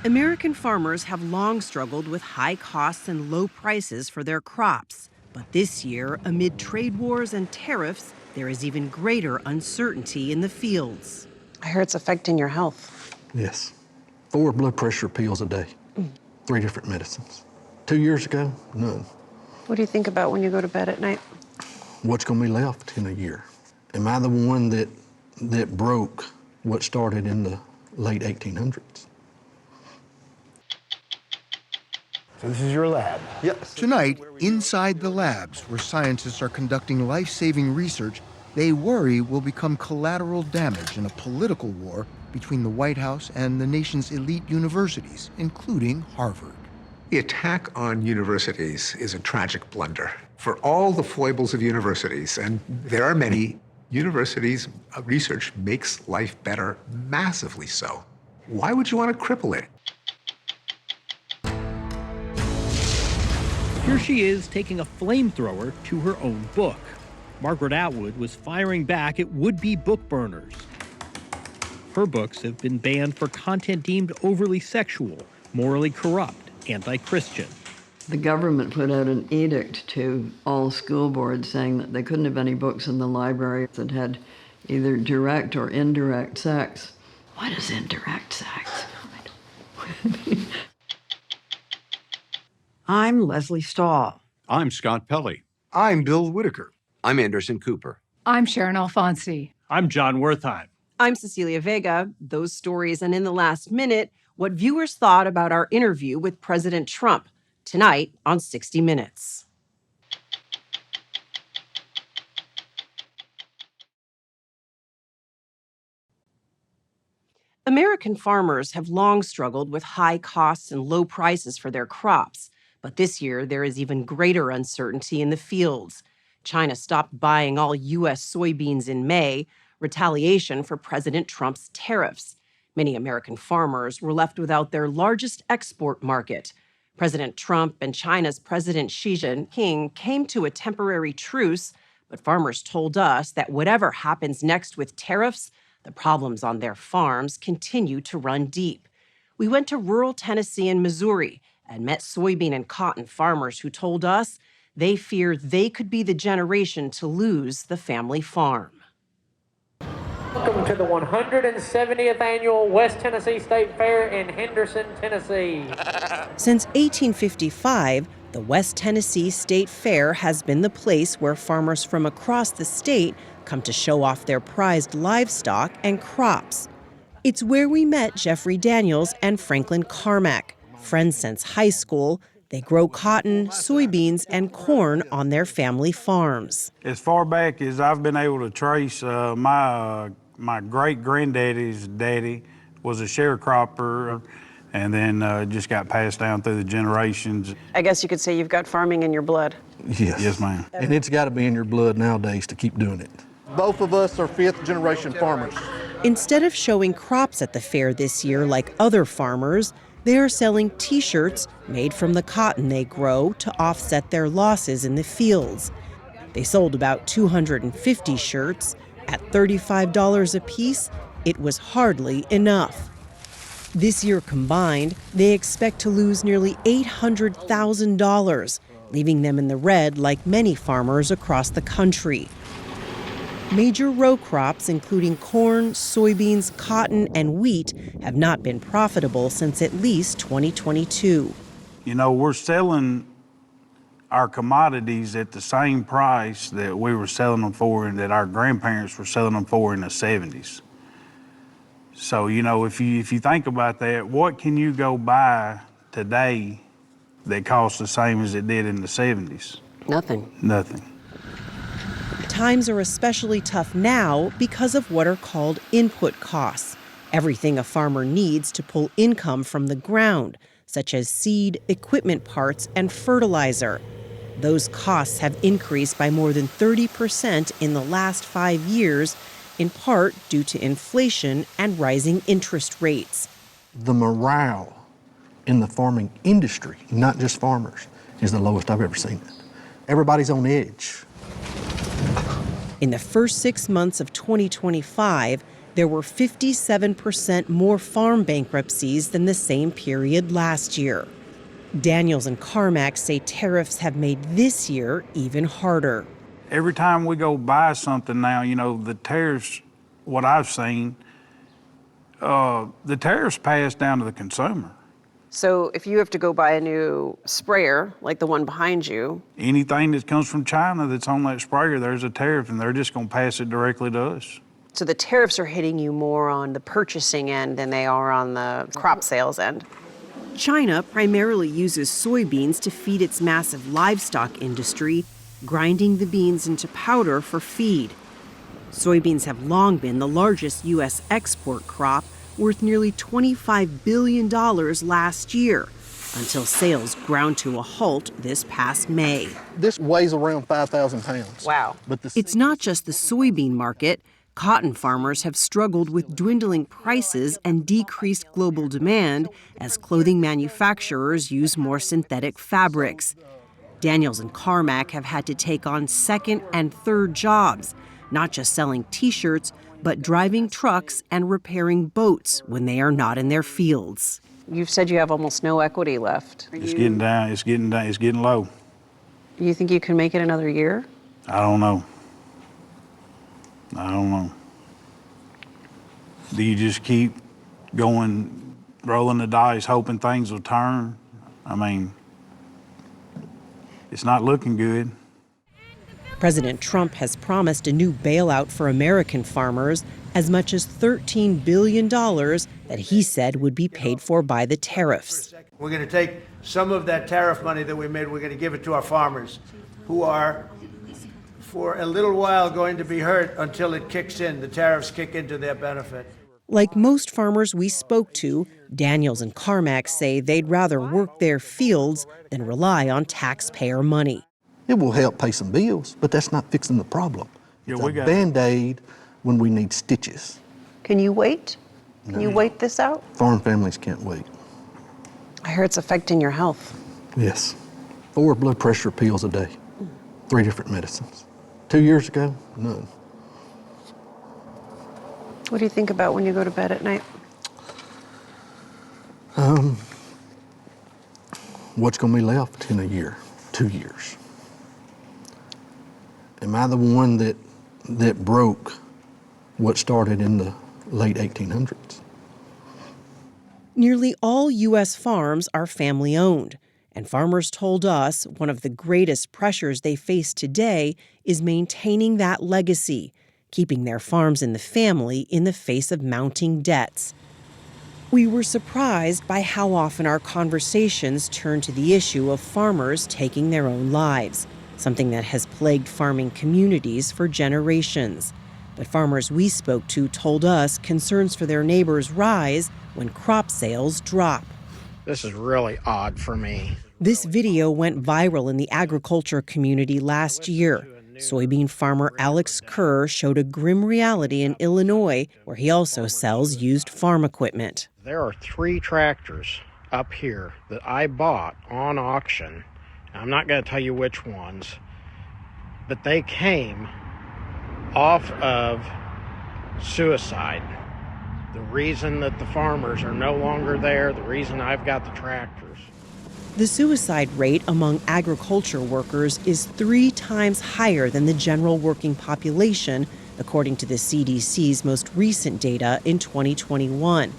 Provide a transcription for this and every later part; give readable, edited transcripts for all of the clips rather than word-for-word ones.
American farmers have long struggled with high costs and low prices for their crops. But this year, amid trade wars and tariffs, there is even greater uncertainty in the fields. I hear it's affecting your health. Yes. 4 blood pressure pills a day, 3 different medicines. 2 years ago, none. What do you think about when you go to bed at night? What's going to be left in a year? Am I the one that broke what started in the late 1800s? So this is your lab? Yes. Tonight, inside the labs where scientists are conducting life-saving research they worry will become collateral damage in a political war between the White House and the nation's elite universities, including Harvard. The attack on universities is a tragic blunder. For all the foibles of universities, and there are many, universities' research makes life better, massively so. Why would you want to cripple it? Here she is taking a flamethrower to her own book. Margaret Atwood was firing back at would-be book burners. Her books have been banned for content deemed overly sexual, morally corrupt, anti-Christian. The government put out an edict to all school boards saying that they couldn't have any books in the library that had either direct or indirect sex. What is indirect sex? I'm Leslie Stahl. I'm Scott Pelley. I'm Bill Whitaker. I'm Anderson Cooper. I'm Sharon Alfonsi. I'm John Wertheim. I'm Cecilia Vega. Those stories, and in the last minute, what viewers thought about our interview with President Trump tonight on 60 Minutes. American farmers have long struggled with high costs and low prices for their crops. But this year, there is even greater uncertainty in the fields. China stopped buying all U.S. soybeans in May, retaliation for President Trump's tariffs. Many American farmers were left without their largest export market. President Trump and China's President Xi Jinping came to a temporary truce, but farmers told us that whatever happens next with tariffs, the problems on their farms continue to run deep. We went to rural Tennessee and Missouri and met soybean and cotton farmers who told us they fear they could be the generation to lose the family farm. Welcome to the 170th Annual West Tennessee State Fair in Henderson, Tennessee. Since 1855, the West Tennessee State Fair has been the place where farmers from across the state come to show off their prized livestock and crops. It's where we met Jeffrey Daniels and Franklin Carmack. Friends since high school, they grow cotton, soybeans, and corn on their family farms. As far back as I've been able to trace, my great-granddaddy's daddy was a sharecropper, and then just got passed down through the generations. I guess you could say you've got farming in your blood. Yes. Yes, ma'am. And it's got to be in your blood nowadays to keep doing it. Both of us are fifth-generation farmers. Instead of showing crops at the fair this year like other farmers, they are selling T-shirts made from the cotton they grow to offset their losses in the fields. They sold about 250 shirts. At $35 a piece, it was hardly enough. This year combined, they expect to lose nearly $800,000, leaving them in the red like many farmers across the country. Major row crops, including corn, soybeans, cotton, and wheat, have not been profitable since at least 2022. You know, we're selling our commodities at the same price that we were selling them for and that our grandparents were selling them for in the 70s. So, you know, if you think about that, what can you go buy today that costs the same as it did in the 70s? Nothing. Nothing. Times are especially tough now because of what are called input costs, everything a farmer needs to pull income from the ground, such as seed, equipment parts, and fertilizer. Those costs have increased by more than 30% in the last 5 years, in part due to inflation and rising interest rates. The morale in the farming industry, not just farmers, is the lowest I've ever seen it. Everybody's on edge. In the first 6 months of 2025, There were 57% more farm bankruptcies than the same period last year. Daniels and Carmack say tariffs have made this year even harder. Every time we go buy something now, the tariffs, what I've seen, the tariffs pass down to the consumer. So if you have to go buy a new sprayer, like the one behind you, Anything that comes from China that's on that sprayer, there's a tariff, and they're just going to pass it directly to us. so the tariffs are hitting you more on the purchasing end than they are on the crop sales end. China primarily uses soybeans to feed its massive livestock industry, grinding the beans into powder for feed. Soybeans have long been the largest U.S. export crop, worth nearly $25 billion last year, until sales ground to a halt this past May. This weighs around 5,000 pounds. Wow. But It's not just the soybean market. Cotton farmers have struggled with dwindling prices and decreased global demand as clothing manufacturers use more synthetic fabrics. Daniels and Carmack have had to take on second and third jobs, not just selling T-shirts, but driving trucks and repairing boats when they are not in their fields. You've said you have almost no equity left. It's getting down, it's getting low. You think you can make it another year? I don't know. Do you just keep going, rolling the dice, hoping things will turn? It's not looking good. President Trump has promised a new bailout for American farmers, as much as $13 billion that he said would be paid for by the tariffs. We're going to take some of that tariff money that we made, we're going to give it to our farmers, who are, for a little while, going to be hurt until it kicks in. The tariffs kick into their benefit. Like most farmers we spoke to, Daniels and Carmack say they'd rather work their fields than rely on taxpayer money. It will help pay some bills, but that's not fixing the problem. It's a Band-Aid when we need stitches. Can you wait? Can you wait this out? Farm families can't wait. I hear it's affecting your health. Yes. 4 blood pressure pills a day, 3 different medicines. 2 years ago, none. What do you think about when you go to bed at night? What's going to be left in a year, 2 years? Am I the one that broke what started in the late 1800s? Nearly all U.S. farms are family-owned, and farmers told us one of the greatest pressures they face today is maintaining that legacy, keeping their farms in the family in the face of mounting debts. We were surprised by how often our conversations turn to the issue of farmers taking their own lives, something that has plagued farming communities for generations. But farmers we spoke to told us concerns for their neighbors rise when crop sales drop. This is really odd for me. This video went viral in the agriculture community last year. Soybean farmer Alex Kerr showed a grim reality in Illinois, where he also sells used farm equipment. There are 3 tractors up here that I bought on auction. I'm not going to tell you which ones, but they came off of suicide. The reason that the farmers are no longer there, the reason I've got the tractors. The suicide rate among agriculture workers is 3 times higher than the general working population, according to the CDC's most recent data in 2021.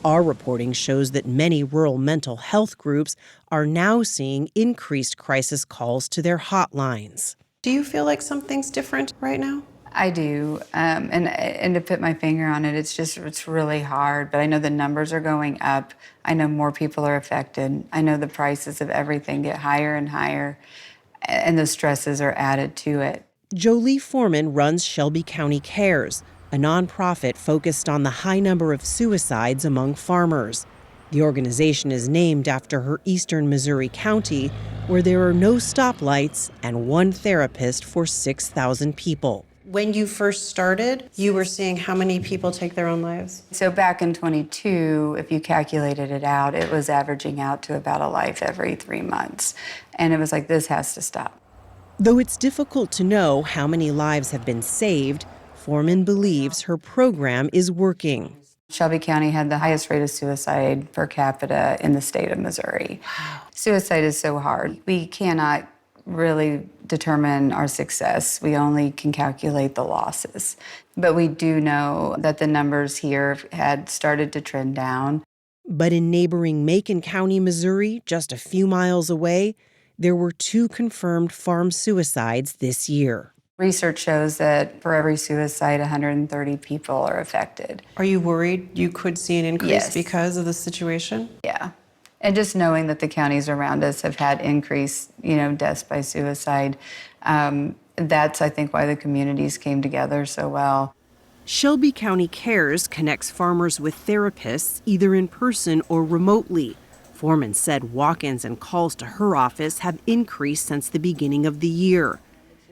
Our reporting shows that many rural mental health groups are now seeing increased crisis calls to their hotlines. Do you feel like something's different right now? I do, and to put my finger on it, it's really hard, but I know the numbers are going up. I know more people are affected. I know the prices of everything get higher and higher, and the stresses are added to it. Jolie Foreman runs Shelby County Cares, a nonprofit focused on the high number of suicides among farmers. The organization is named after her eastern Missouri county, where there are no stoplights and 1 therapist for 6,000 people. When you first started, you were seeing how many people take their own lives? So back in 22, if you calculated it out, it was averaging out to about a life every 3 months. And it was like, this has to stop. Though it's difficult to know how many lives have been saved, Foreman believes her program is working. Shelby County had the highest rate of suicide per capita in the state of Missouri. Wow. Suicide is so hard. We cannot really determine our success. We only can calculate the losses. But we do know that the numbers here had started to trend down. But in neighboring Macon County, Missouri, just a few miles away, there were 2 confirmed farm suicides this year. Research shows that for every suicide, 130 people are affected. Are you worried you could see an increase Yes. because of the situation? Yeah. And just knowing that the counties around us have had increased, deaths by suicide, that's, I think, why the communities came together so well. Shelby County Cares connects farmers with therapists either in person or remotely. Foreman said walk-ins and calls to her office have increased since the beginning of the year.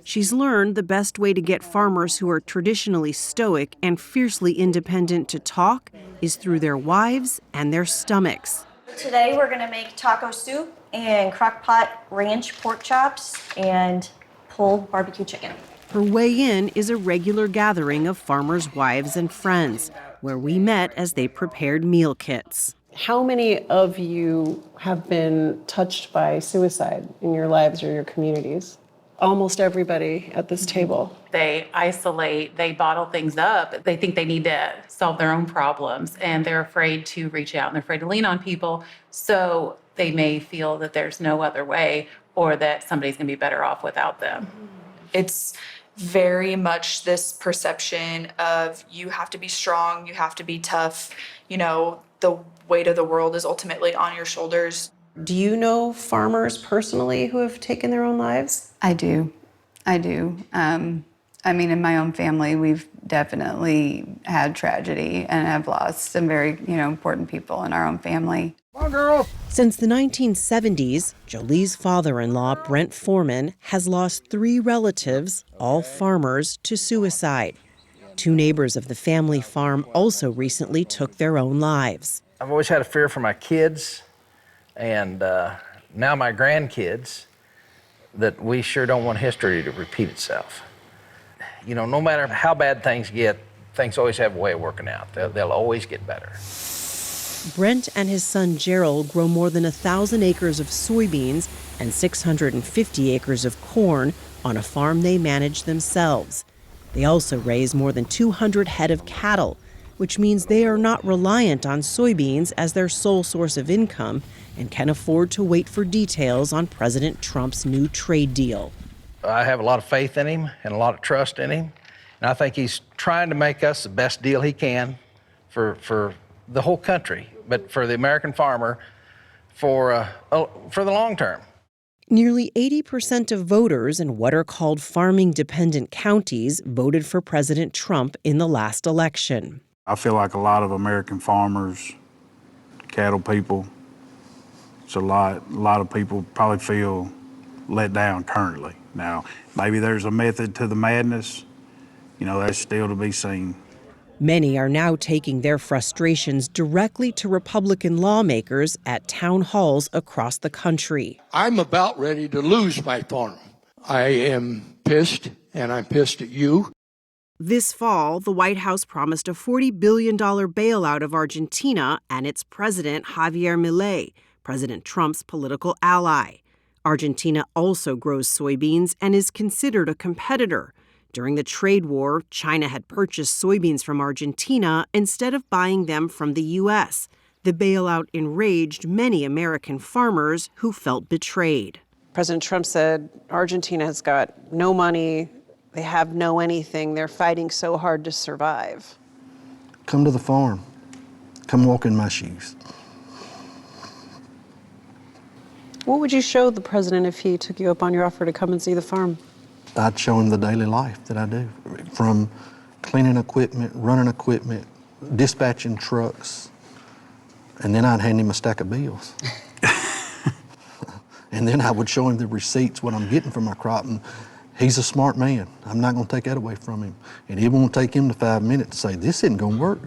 She's learned the best way to get farmers who are traditionally stoic and fiercely independent to talk is through their wives and their stomachs. Today we're gonna make taco soup and crock-pot ranch pork chops and pulled barbecue chicken. Her weigh-in is a regular gathering of farmers' wives and friends, where we met as they prepared meal kits. How many of you have been touched by suicide in your lives or your communities? Almost everybody at this table. They isolate, they bottle things up. They think they need to solve their own problems, and they're afraid to reach out and they're afraid to lean on people. So they may feel that there's no other way or that somebody's going to be better off without them. It's very much this perception of you have to be strong, you have to be tough. The weight of the world is ultimately on your shoulders. Do you know farmers personally who have taken their own lives? I do. In my own family, we've definitely had tragedy and have lost some very, important people in our own family. Come on, girl. Since the 1970s, Jolie's father-in-law, Brent Foreman, has lost 3 relatives, all farmers, to suicide. 2 neighbors of the family farm also recently took their own lives. I've always had a fear for my kids and now my grandkids that we sure don't want history to repeat itself. No matter how bad things get, things always have a way of working out. They'll always get better. Brent and his son Gerald grow more than 1,000 acres of soybeans and 650 acres of corn on a farm they manage themselves. They also raise more than 200 head of cattle, which means they are not reliant on soybeans as their sole source of income and can afford to wait for details on President Trump's new trade deal. I have a lot of faith in him and a lot of trust in him, and I think he's trying to make us the best deal he can for the whole country, but for the American farmer for the long term. Nearly 80% of voters in what are called farming-dependent counties voted for President Trump in the last election. I feel like a lot of American farmers, cattle people, a lot of people probably feel let down currently. Now, maybe there's a method to the madness, that's still to be seen. Many are now taking their frustrations directly to Republican lawmakers at town halls across the country. I'm about ready to lose my farm. I am pissed, and I'm pissed at you. This fall, the White House promised a $40 billion bailout of Argentina and its president, Javier Milei, President Trump's political ally. Argentina also grows soybeans and is considered a competitor. During the trade war, China had purchased soybeans from Argentina instead of buying them from the U.S. The bailout enraged many American farmers who felt betrayed. President Trump said Argentina has got no money, they have no anything, they're fighting so hard to survive. Come to the farm. Come walk in my shoes. What would you show the president if he took you up on your offer to come and see the farm? I'd show him the daily life that I do, from cleaning equipment, running equipment, dispatching trucks, and then I'd hand him a stack of bills. And then I would show him the receipts, what I'm getting from my crop, and he's a smart man. I'm not gonna take that away from him. And it won't take him to 5 minutes to say, this isn't gonna work.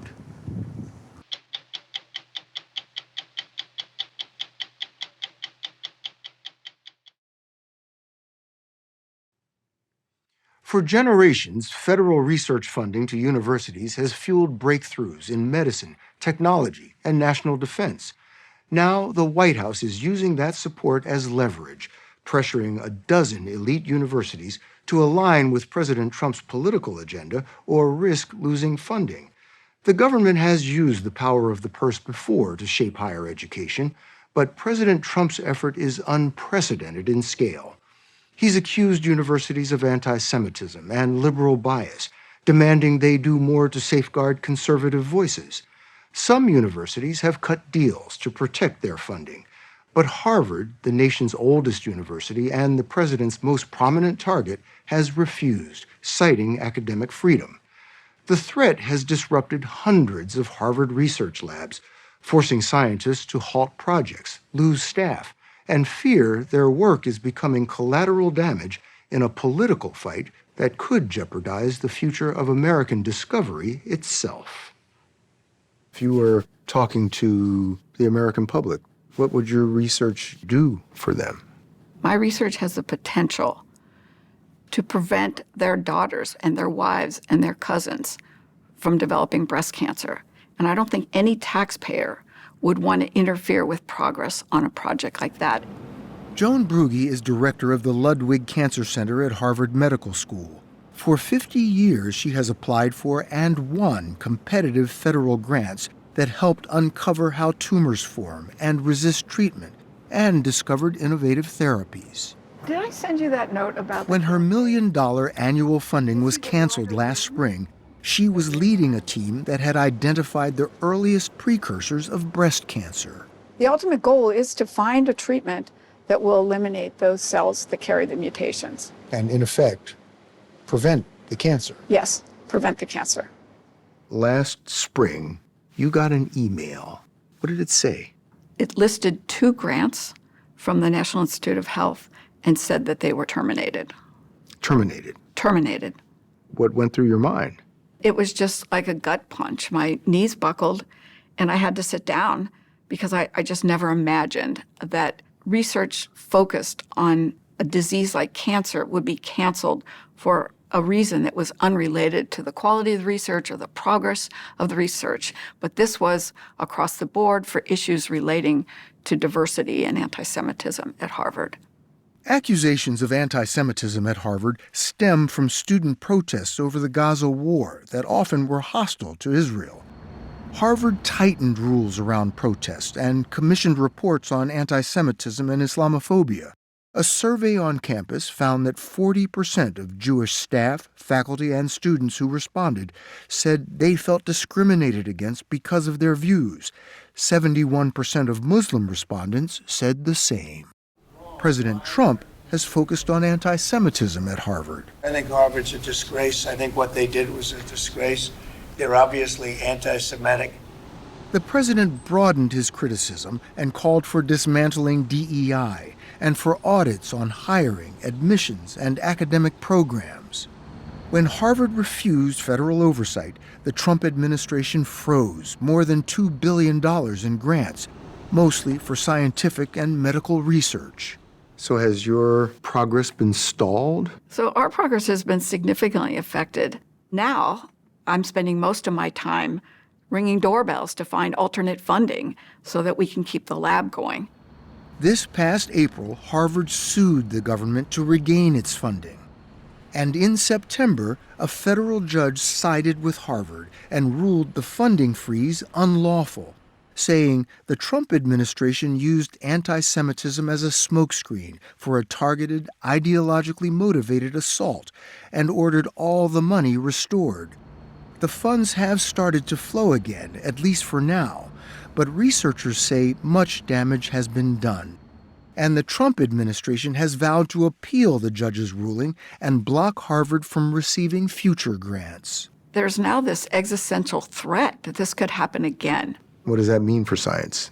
For generations, federal research funding to universities has fueled breakthroughs in medicine, technology, and national defense. Now, the White House is using that support as leverage, pressuring a dozen elite universities to align with President Trump's political agenda or risk losing funding. The government has used the power of the purse before to shape higher education, but President Trump's effort is unprecedented in scale. He's accused universities of anti-Semitism and liberal bias, demanding they do more to safeguard conservative voices. Some universities have cut deals to protect their funding, but Harvard, the nation's oldest university and the president's most prominent target, has refused, citing academic freedom. The threat has disrupted hundreds of Harvard research labs, forcing scientists to halt projects, lose staff, and fear their work is becoming collateral damage in a political fight that could jeopardize the future of American discovery itself. If you were talking to the American public, what would your research do for them? My research has the potential to prevent their daughters and their wives and their cousins from developing breast cancer. And I don't think any taxpayer would want to interfere with progress on a project like that. Joan Brugge is director of the Ludwig Cancer Center at Harvard Medical School. For 50 years, she has applied for and won competitive federal grants that helped uncover how tumors form and resist treatment, and discovered innovative therapies. Did I send you that note about When her $1 million annual funding was canceled last spring, she was leading a team that had identified the earliest precursors of breast cancer. The ultimate goal is to find a treatment that will eliminate those cells that carry the mutations. And in effect, prevent the cancer. Yes, prevent the cancer. Last spring, you got an email. What did it say? It listed 2 grants from the National Institute of Health and said that they were terminated. Terminated. Terminated. What went through your mind? It was just like a gut punch. My knees buckled, and I had to sit down because I just never imagined that research focused on a disease like cancer would be canceled for a reason that was unrelated to the quality of the research or the progress of the research. But this was across the board for issues relating to diversity and anti-Semitism at Harvard. Accusations of anti-Semitism at Harvard stem from student protests over the Gaza war that often were hostile to Israel. Harvard tightened rules around protest and commissioned reports on anti-Semitism and Islamophobia. A survey on campus found that 40% of Jewish staff, faculty, and students who responded said they felt discriminated against because of their views. 71% of Muslim respondents said the same. President Trump has focused on anti-Semitism at Harvard. I think Harvard's a disgrace. I think what they did was a disgrace. They're obviously anti-Semitic. The president broadened his criticism and called for dismantling DEI and for audits on hiring, admissions, and academic programs. When Harvard refused federal oversight, the Trump administration froze more than $2 billion in grants, mostly for scientific and medical research. So has your progress been stalled? So our progress has been significantly affected. Now, I'm spending most of my time ringing doorbells to find alternate funding so that we can keep the lab going. This past April, Harvard sued the government to regain its funding. And in September, a federal judge sided with Harvard and ruled the funding freeze unlawful, saying the Trump administration used anti-Semitism as a smokescreen for a targeted, ideologically motivated assault and ordered all the money restored. The funds have started to flow again, at least for now, but researchers say much damage has been done. And the Trump administration has vowed to appeal the judge's ruling and block Harvard from receiving future grants. There's now this existential threat that this could happen again. What does that mean for science,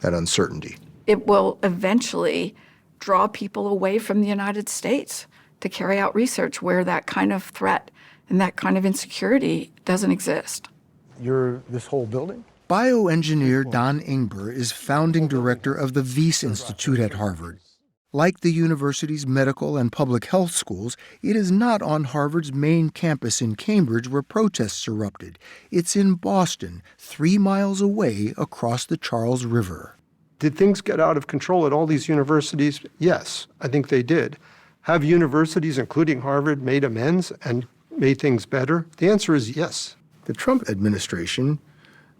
that uncertainty? It will eventually draw people away from the United States to carry out research where that kind of threat and that kind of insecurity doesn't exist. You're this whole building? Bioengineer Don Ingber is founding director of the Wyss Institute at Harvard. Like the university's medical and public health schools, it is not on Harvard's main campus in Cambridge where protests erupted. It's in Boston, 3 miles away across the Charles River. Did things get out of control at all these universities? Yes, I think they did. Have universities, including Harvard, made amends and made things better? The answer is yes. The Trump administration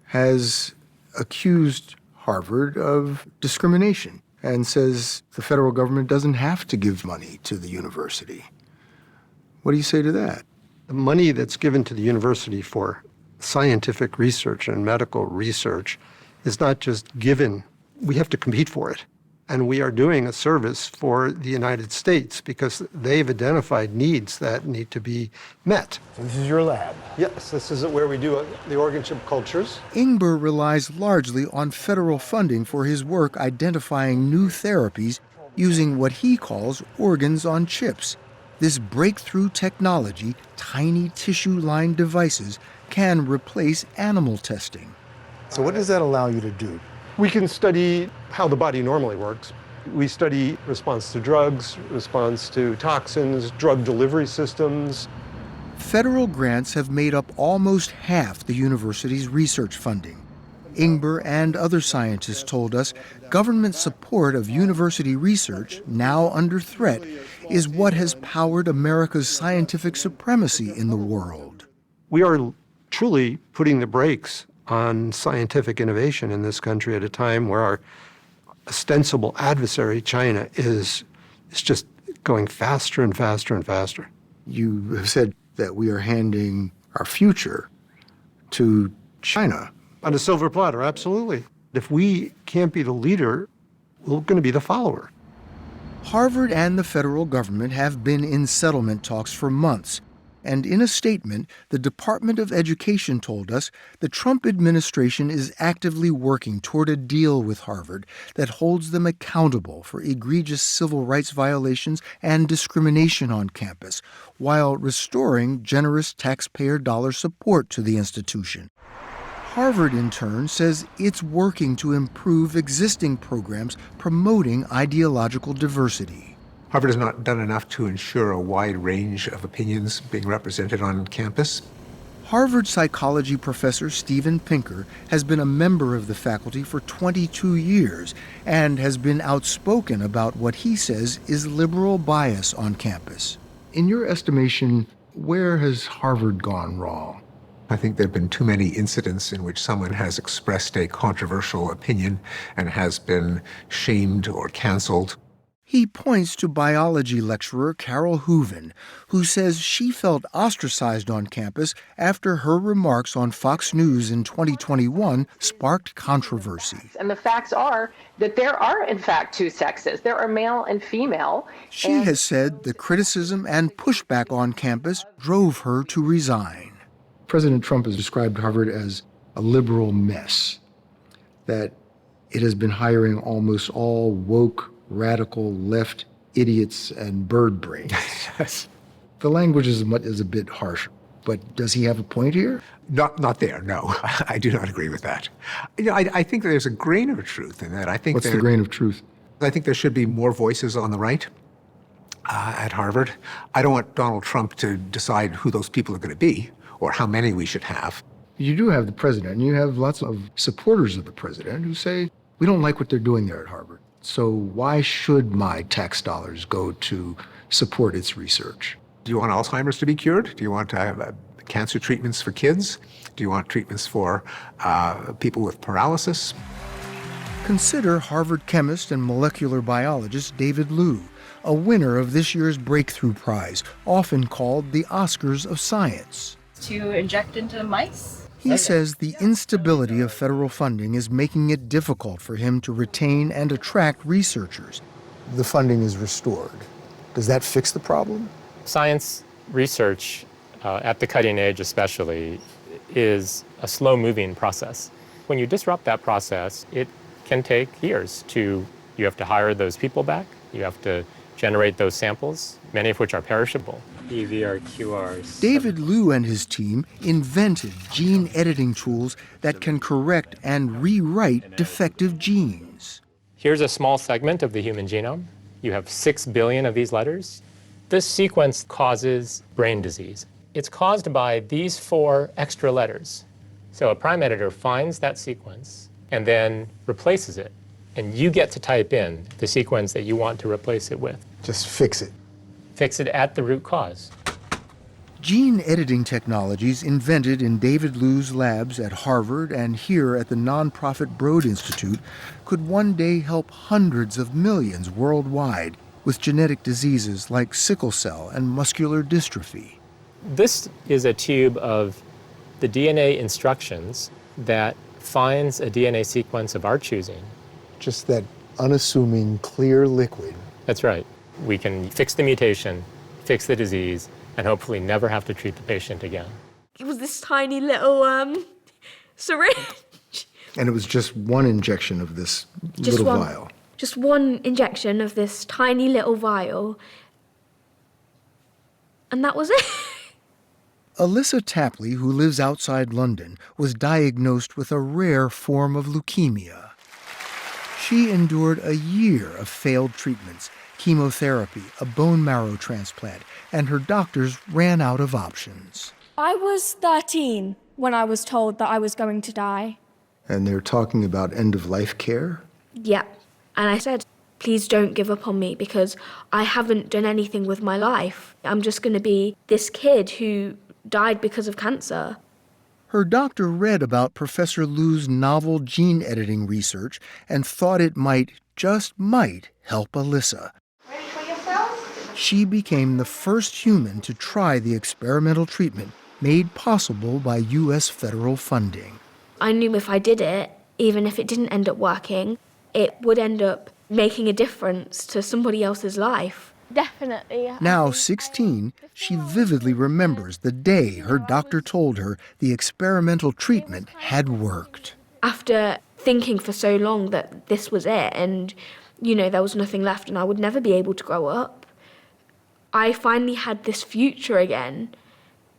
has accused Harvard of discrimination and says the federal government doesn't have to give money to the university. What do you say to that? The money that's given to the university for scientific research and medical research is not just given. We have to compete for it. And we are doing a service for the United States because they've identified needs that need to be met. This is your lab? Yes, this is where we do the organ chip cultures. Ingber relies largely on federal funding for his work identifying new therapies using what he calls organs on chips. This breakthrough technology, tiny tissue-lined devices, can replace animal testing. So what does that allow you to do? We can study how the body normally works. We study response to drugs, response to toxins, drug delivery systems. Federal grants have made up almost half the university's research funding. Ingber and other scientists told us government support of university research, now under threat, is what has powered America's scientific supremacy in the world. We are truly putting the brakes on scientific innovation in this country at a time where our ostensible adversary, China, is just going faster and faster and faster. You have said that we are handing our future to China. On a silver platter, absolutely. If we can't be the leader, we're going to be the follower. Harvard and the federal government have been in settlement talks for months. And in a statement, the Department of Education told us the Trump administration is actively working toward a deal with Harvard that holds them accountable for egregious civil rights violations and discrimination on campus, while restoring generous taxpayer dollar support to the institution. Harvard, in turn, says it's working to improve existing programs promoting ideological diversity. Harvard has not done enough to ensure a wide range of opinions being represented on campus. Harvard psychology professor Steven Pinker has been a member of the faculty for 22 years and has been outspoken about what he says is liberal bias on campus. In your estimation, where has Harvard gone wrong? I think there have been too many incidents in which someone has expressed a controversial opinion and has been shamed or canceled. He points to biology lecturer Carol Hooven, who says she felt ostracized on campus after her remarks on Fox News in 2021 sparked controversy. And the facts are that there are, in fact, two sexes. There are male and female. She has said the criticism and pushback on campus drove her to resign. President Trump has described Harvard as a liberal mess, that it has been hiring almost all woke, radical left idiots and bird brains. Yes. The language is a bit harsh, but does he have a point here? Not there, no. I do not agree with that. You know, I think there's a grain of truth in that. What's the grain of truth? I think there should be more voices on the right at Harvard. I don't want Donald Trump to decide who those people are going to be or how many we should have. You do have the president, and you have lots of supporters of the president who say, we don't like what they're doing there at Harvard. So why should my tax dollars go to support its research? Do you want Alzheimer's to be cured? Do you want to have cancer treatments for kids? Do you want treatments for people with paralysis? Consider Harvard chemist and molecular biologist David Liu, a winner of this year's Breakthrough Prize, often called the Oscars of Science. To inject into mice? He says the instability of federal funding is making it difficult for him to retain and attract researchers. The funding is restored. Does that fix the problem? Science research, at the cutting edge especially, is a slow-moving process. When you disrupt that process, it can take years you have to hire those people back, you have to generate those samples, many of which are perishable. EVR-QRs. David Liu and his team invented gene editing tools that can correct and rewrite defective genes. Here's a small segment of the human genome. You have 6 billion of these letters. This sequence causes brain disease. It's caused by these 4 extra letters. So a prime editor finds that sequence and then replaces it. And you get to type in the sequence that you want to replace it with. Just fix it. Fix it at the root cause. Gene editing technologies invented in David Liu's labs at Harvard and here at the nonprofit Broad Institute could one day help hundreds of millions worldwide with genetic diseases like sickle cell and muscular dystrophy. This is a tube of the DNA instructions that finds a DNA sequence of our choosing. Just that unassuming, clear liquid. That's right. We can fix the mutation, fix the disease, and hopefully never have to treat the patient again. It was this tiny little syringe. And it was just one injection of this little vial. Just one injection of this tiny little vial. And that was it. Alyssa Tapley, who lives outside London, was diagnosed with a rare form of leukemia. She endured a year of failed treatments, chemotherapy, a bone marrow transplant, and her doctors ran out of options. I was 13 when I was told that I was going to die. And they're talking about end-of-life care? Yeah. And I said, please don't give up on me because I haven't done anything with my life. I'm just going to be this kid who died because of cancer. Her doctor read about Professor Liu's novel gene editing research and thought it might, just might, help Alyssa. Ready for yourself? She became the first human to try the experimental treatment made possible by U.S. federal funding. I knew if I did it, even if it didn't end up working, it would end up making a difference to somebody else's life. Definitely. Now 16, she vividly remembers the day her doctor told her the experimental treatment had worked. After thinking for so long that this was it and, there was nothing left and I would never be able to grow up, I finally had this future again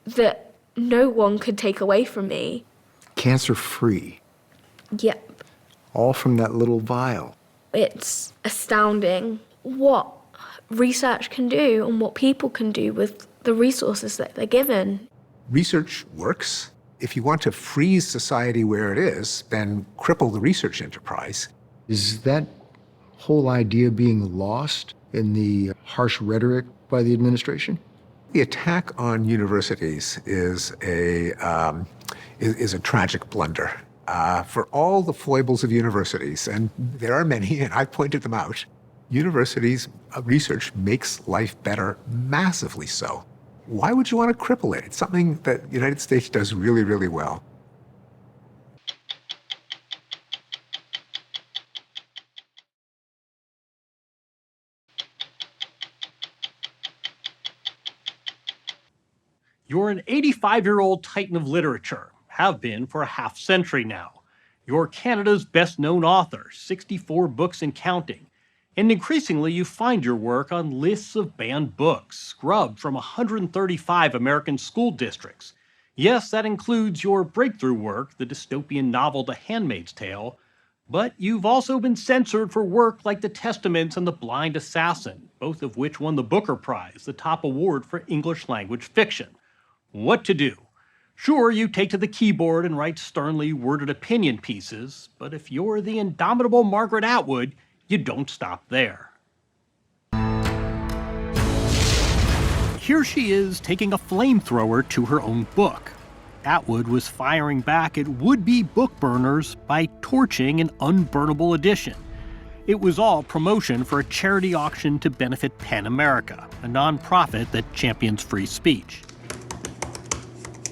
that no one could take away from me. Cancer-free. Yep. All from that little vial. It's astounding what research can do and what people can do with the resources that they're given. Research works. If you want to freeze society where it is, then cripple the research enterprise. Is that whole idea being lost in the harsh rhetoric by the administration? The attack on universities is a tragic blunder. For all the foibles of universities, and there are many, and I've pointed them out, universities' research makes life better, massively so. Why would you want to cripple it? It's something that the United States does really, really well. You're an 85-year-old titan of literature, have been for a half-century now. You're Canada's best-known author, 64 books and counting. And increasingly, you find your work on lists of banned books, scrubbed from 135 American school districts. Yes, that includes your breakthrough work, the dystopian novel The Handmaid's Tale, but you've also been censored for work like The Testaments and The Blind Assassin, both of which won the Booker Prize, the top award for English language fiction. What to do? Sure, you take to the keyboard and write sternly worded opinion pieces, but if you're the indomitable Margaret Atwood, you don't stop there. Here she is taking a flamethrower to her own book. Atwood was firing back at would-be book burners by torching an unburnable edition. It was all promotion for a charity auction to benefit PEN America, a nonprofit that champions free speech.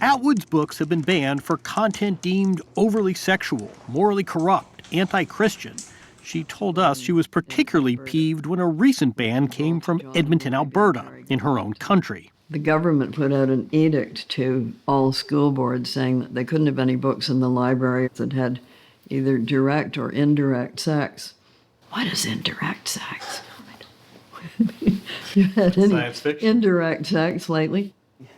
Atwood's books have been banned for content deemed overly sexual, morally corrupt, anti-Christian. She told us she was particularly peeved when a recent ban came from Edmonton, Alberta, in her own country. The government put out an edict to all school boards saying that they couldn't have any books in the library that had either direct or indirect sex. What is indirect sex? You had any indirect sex lately?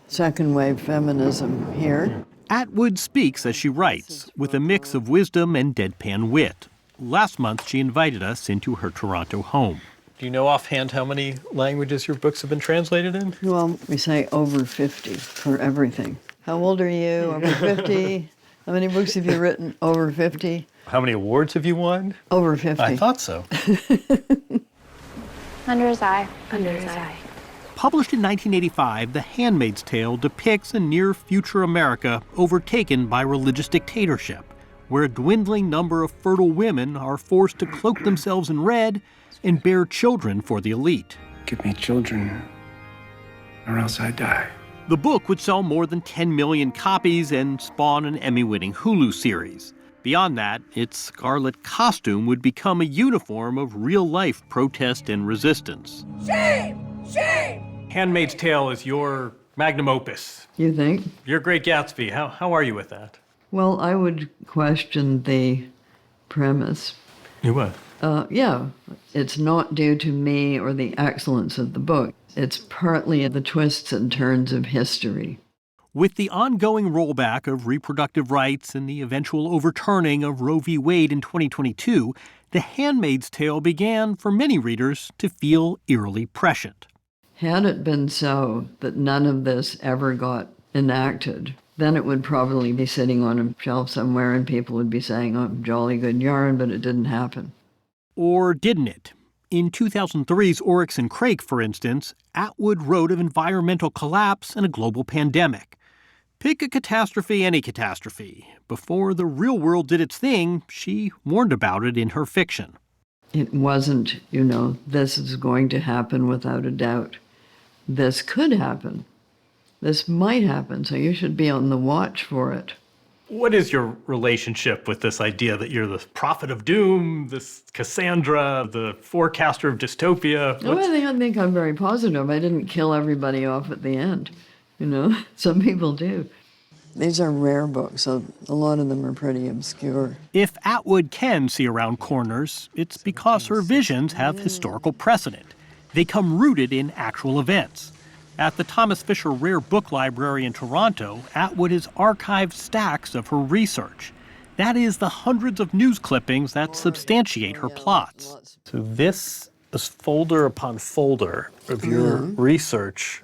Second wave feminism here. Atwood speaks as she writes, with a mix of wisdom and deadpan wit. Last month, she invited us into her Toronto home. Do you know offhand how many languages your books have been translated in? Well, we say over 50 for everything. How old are you? Over 50? How many books have you written? Over 50? How many awards have you won? Over 50. I thought so. Hunter's Eye. Hunter's Eye. Published in 1985, The Handmaid's Tale depicts a near-future America overtaken by religious dictatorship, where a dwindling number of fertile women are forced to cloak themselves in red and bear children for the elite. Give me children, or else I die. The book would sell more than 10 million copies and spawn an Emmy-winning Hulu series. Beyond that, its scarlet costume would become a uniform of real-life protest and resistance. Shame! Shame! Handmaid's Tale is your magnum opus. You think? Your Great Gatsby. How are you with that? Well, I would question the premise. You would? Yeah, it's not due to me or the excellence of the book. It's partly the twists and turns of history. With the ongoing rollback of reproductive rights and the eventual overturning of Roe v. Wade in 2022, The Handmaid's Tale began, for many readers, to feel eerily prescient. Had it been so that none of this ever got enacted, then it would probably be sitting on a shelf somewhere and people would be saying, oh, jolly good yarn, but it didn't happen. Or didn't it? In 2003's Oryx and Crake, for instance, Atwood wrote of environmental collapse and a global pandemic. Pick a catastrophe, any catastrophe. Before the real world did its thing, she warned about it in her fiction. It wasn't, this is going to happen without a doubt. This could happen. This might happen, so you should be on the watch for it. What is your relationship with this idea that you're the prophet of doom, this Cassandra, the forecaster of dystopia? I think I'm very positive. I didn't kill everybody off at the end. Some people do. These are rare books, so a lot of them are pretty obscure. If Atwood can see around corners, it's because her visions have historical precedent. They come rooted in actual events. At the Thomas Fisher Rare Book Library in Toronto, Atwood has archived stacks of her research. That is the hundreds of news clippings that substantiate her plots. So this is folder upon folder of your research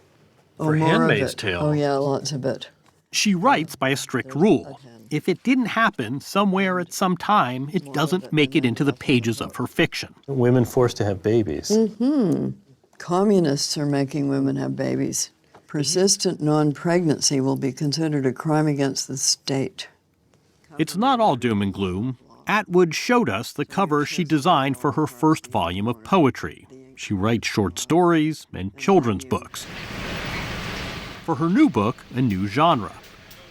for Handmaid's Tale. Oh, yeah, lots of it. She writes by a strict rule. If it didn't happen somewhere at some time, it doesn't make it into the pages of her fiction. Women forced to have babies. Mm-hmm. Communists are making women have babies. Persistent non-pregnancy will be considered a crime against the state. It's not all doom and gloom. Atwood showed us the cover she designed for her first volume of poetry. She writes short stories and children's books. For her new book, a new genre.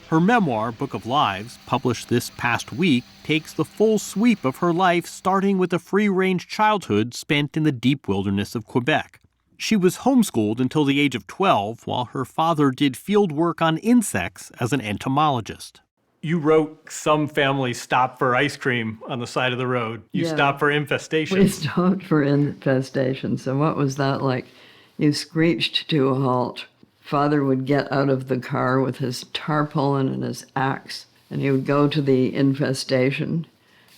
Her memoir, Book of Lives, published this past week, takes the full sweep of her life, starting with a free-range childhood spent in the deep wilderness of Quebec. She was homeschooled until the age of 12, while her father did field work on insects as an entomologist. You wrote some families stop for ice cream on the side of the road. You stopped for infestations. We stopped for infestations. So what was that like? You screeched to a halt. Father would get out of the car with his tarpaulin and his axe, and he would go to the infestation.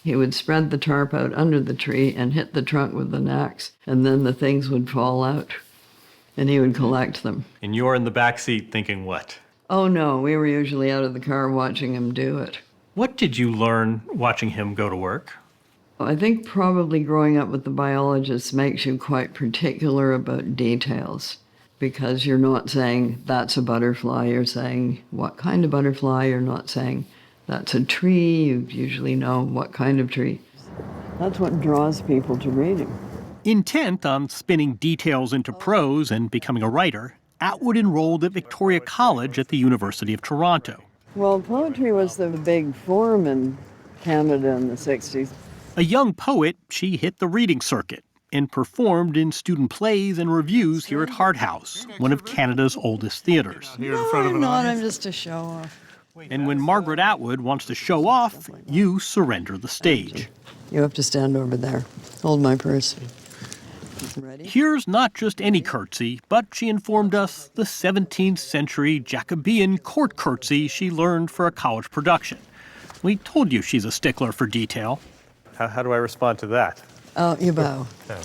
He would spread the tarp out under the tree and hit the trunk with an axe, and then the things would fall out, and he would collect them. And you're in the back seat thinking what? Oh, no, we were usually out of the car watching him do it. What did you learn watching him go to work? I think probably growing up with the biologists makes you quite particular about details, because you're not saying, that's a butterfly. You're saying, what kind of butterfly? You're not saying, that's a tree. You usually know what kind of tree. That's what draws people to reading. Intent on spinning details into prose and becoming a writer, Atwood enrolled at Victoria College at the University of Toronto. Well, poetry was the big form in Canada in the 60s. A young poet, she hit the reading circuit and performed in student plays and reviews here at Hart House, one of Canada's oldest theaters. No, I'm not. I'm just a show-off. And when Margaret Atwood wants to show off, you surrender the stage. You have to stand over there. Hold my purse. Ready? Here's not just any curtsy, but she informed us the 17th century Jacobean court curtsy she learned for a college production. We told you she's a stickler for detail. How do I respond to that? Oh, you bow. Oh.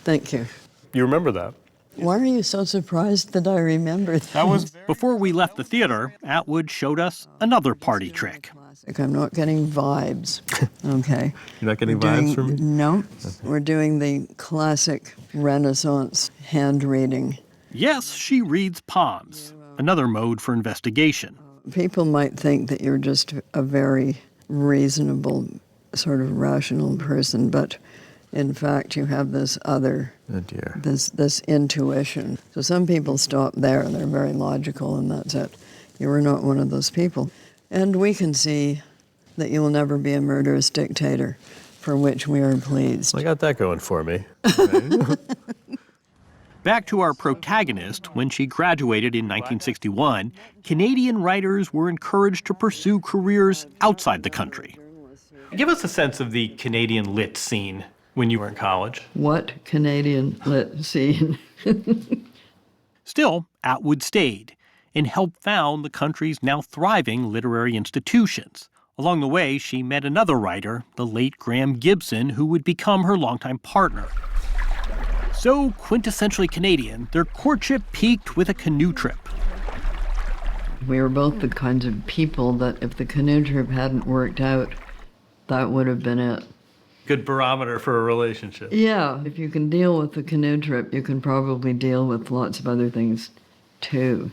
Thank you. You remember that? Why are you so surprised that I remember things? Before we left the theater, Atwood showed us another party trick. I'm not getting vibes, okay? You're not getting vibes from me? No. Okay. We're doing the classic Renaissance hand reading. Yes, she reads palms, another mode for investigation. People might think that you're just a very reasonable, sort of rational person, but in fact, you have this other, this intuition. So some people stop there, they're very logical, and that's it. You are not one of those people. And we can see that you will never be a murderous dictator, for which we are pleased. I got that going for me. Back to our protagonist, when she graduated in 1961, Canadian writers were encouraged to pursue careers outside the country. Give us a sense of the Canadian lit scene when you were in college. What Canadian lit scene? Still, Atwood stayed and helped found the country's now thriving literary institutions. Along the way, she met another writer, the late Graham Gibson, who would become her longtime partner. So quintessentially Canadian, their courtship peaked with a canoe trip. We were both the kinds of people that if the canoe trip hadn't worked out, that would have been it. Good barometer for a relationship. Yeah, if you can deal with the canoe trip, you can probably deal with lots of other things, too.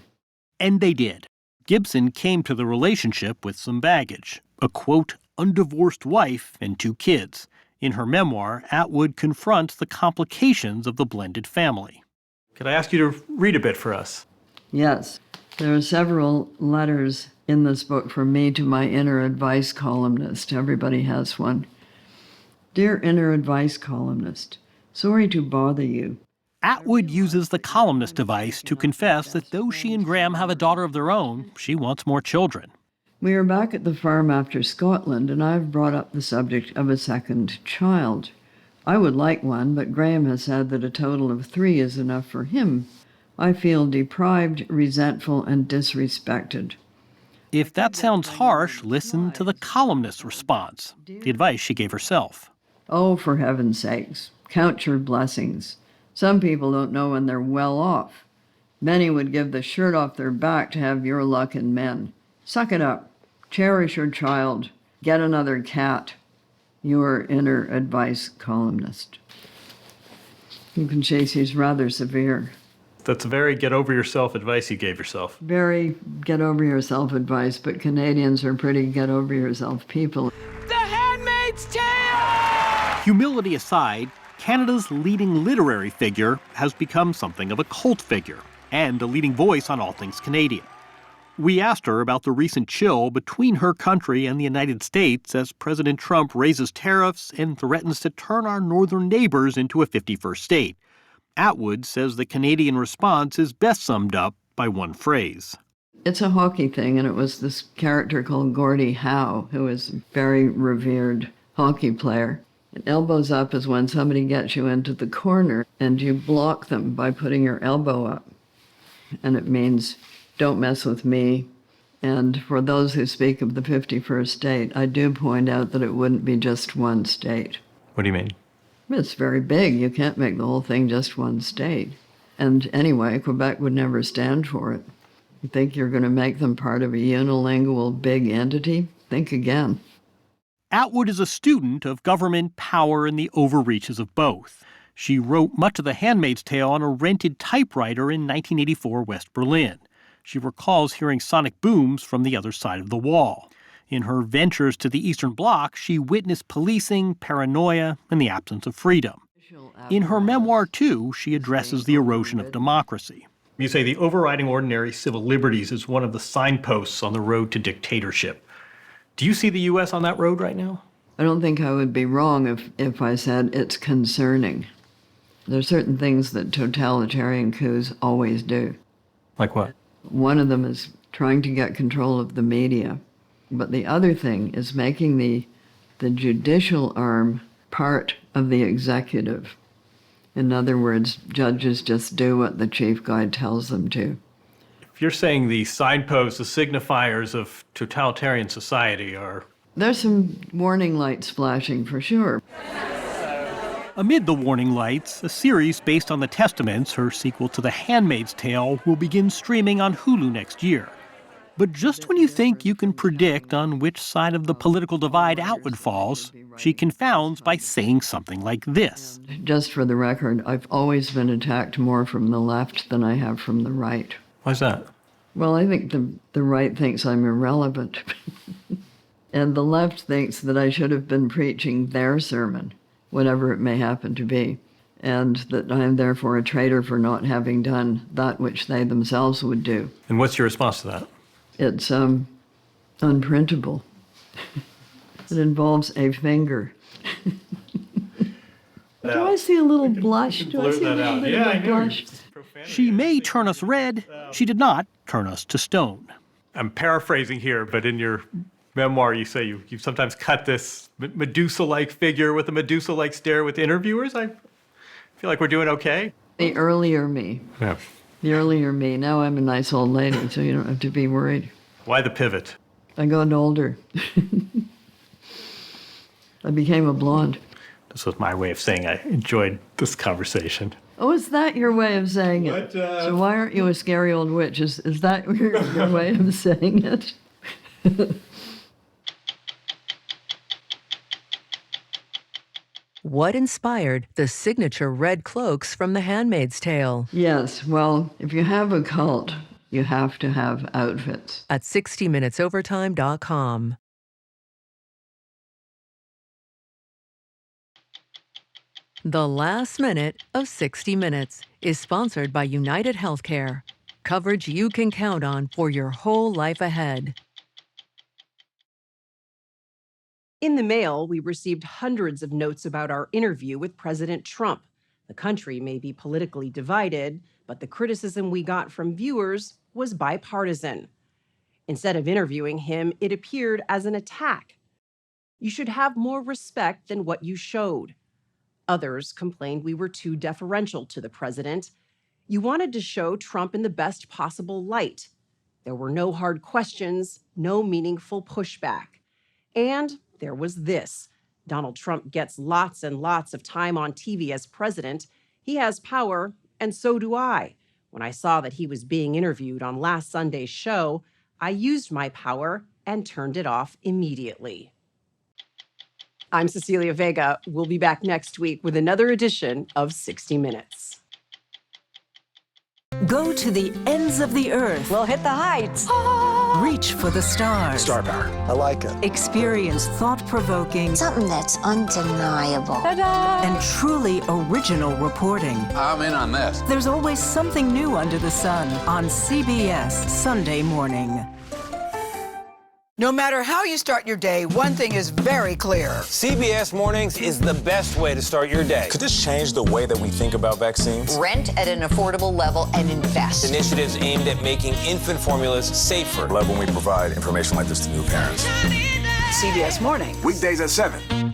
And they did. Gibson came to the relationship with some baggage. A, quote, undivorced wife and 2 kids. In her memoir, Atwood confronts the complications of the blended family. Could I ask you to read a bit for us? Yes. There are several letters in this book from me to my inner advice columnist. Everybody has one. Dear inner advice columnist, sorry to bother you. Atwood uses the columnist device to confess that though she and Graham have a daughter of their own, she wants more children. We are back at the farm after Scotland, and I've brought up the subject of a second child. I would like one, but Graham has said that a total of 3 is enough for him. I feel deprived, resentful, and disrespected. If that sounds harsh, listen to the columnist's response, the advice she gave herself. Oh, for heaven's sakes, count your blessings. Some people don't know when they're well off. Many would give the shirt off their back to have your luck in men. Suck it up. Cherish your child. Get another cat. Your inner advice columnist. You can see he's rather severe. That's very get over yourself advice you gave yourself. Very get over yourself advice, but Canadians are pretty get over yourself people. The Handmaid's Tale! Humility aside, Canada's leading literary figure has become something of a cult figure and a leading voice on all things Canadian. We asked her about the recent chill between her country and the United States as President Trump raises tariffs and threatens to turn our northern neighbors into a 51st state. Atwood says the Canadian response is best summed up by one phrase. It's a hockey thing, and it was this character called Gordie Howe, who is a very revered hockey player. And elbows up is when somebody gets you into the corner and you block them by putting your elbow up. And it means, don't mess with me. And for those who speak of the 51st state, I do point out that it wouldn't be just one state. What do you mean? It's very big. You can't make the whole thing just one state. And anyway, Quebec would never stand for it. You think you're going to make them part of a unilingual big entity? Think again. Atwood is a student of government, power, and the overreaches of both. She wrote much of The Handmaid's Tale on a rented typewriter in 1984 West Berlin. She recalls hearing sonic booms from the other side of the wall. In her ventures to the Eastern Bloc, she witnessed policing, paranoia, and the absence of freedom. In her memoir, too, she addresses the erosion of democracy. You say the overriding ordinary civil liberties is one of the signposts on the road to dictatorship. Do you see the U.S. on that road right now? I don't think I would be wrong if I said it's concerning. There are certain things that totalitarian coups always do. Like what? One of them is trying to get control of the media. But the other thing is making the judicial arm part of the executive. In other words, judges just do what the chief guide tells them to. If you're saying the signposts, the signifiers of totalitarian society are... There's some warning lights flashing for sure. Amid the warning lights, a series based on the Testaments, her sequel to The Handmaid's Tale, will begin streaming on Hulu next year. But just when you think you can predict on which side of the political divide Atwood falls, she confounds by saying something like this. Just for the record, I've always been attacked more from the left than I have from the right. Why's that? Well, I think the right thinks I'm irrelevant. And the left thinks that I should have been preaching their sermon, whatever it may happen to be, and that I am therefore a traitor for not having done that which they themselves would do. And what's your response to that? It's unprintable. It involves a finger. Do I see a little blush? Do I see a little bit of a blush? She may turn us red. She did not turn us to stone. I'm paraphrasing here, but in your memoir, you say you sometimes cut this Medusa-like figure with a Medusa-like stare with interviewers. I feel like we're doing okay. The earlier me. Yeah. The earlier me. Now I'm a nice old lady, so you don't have to be worried. Why the pivot? I got older. I became a blonde. This was my way of saying I enjoyed this conversation. Oh, is that your way of saying it? So why aren't you a scary old witch? Is that your way of saying it? What inspired the signature red cloaks from The Handmaid's Tale? Yes, well, if you have a cult, you have to have outfits. At 60minutesovertime.com. The last minute of 60 Minutes is sponsored by United Healthcare. Coverage you can count on for your whole life ahead. In the mail, we received hundreds of notes about our interview with President Trump. The country may be politically divided, but the criticism we got from viewers was bipartisan. Instead of interviewing him, it appeared as an attack. You should have more respect than what you showed. Others complained we were too deferential to the president. You wanted to show Trump in the best possible light. There were no hard questions, no meaningful pushback. And there was this. Donald Trump gets lots and lots of time on TV as president. He has power, and so do I. When I saw that he was being interviewed on last Sunday's show, I used my power and turned it off immediately. I'm Cecilia Vega. We'll be back next week with another edition of 60 Minutes. Go to the ends of the earth. We'll hit the heights. Reach for the stars. Star power. I like it. Experience thought-provoking. Something that's undeniable. Ta-da! And truly original reporting. I'm in on this. There's always something new under the sun on CBS Sunday morning. No matter how you start your day, one thing is very clear. CBS Mornings is the best way to start your day. Could this change the way that we think about vaccines? Rent at an affordable level and invest. Initiatives aimed at making infant formulas safer. I love when we provide information like this to new parents. CBS Mornings. Weekdays at 7.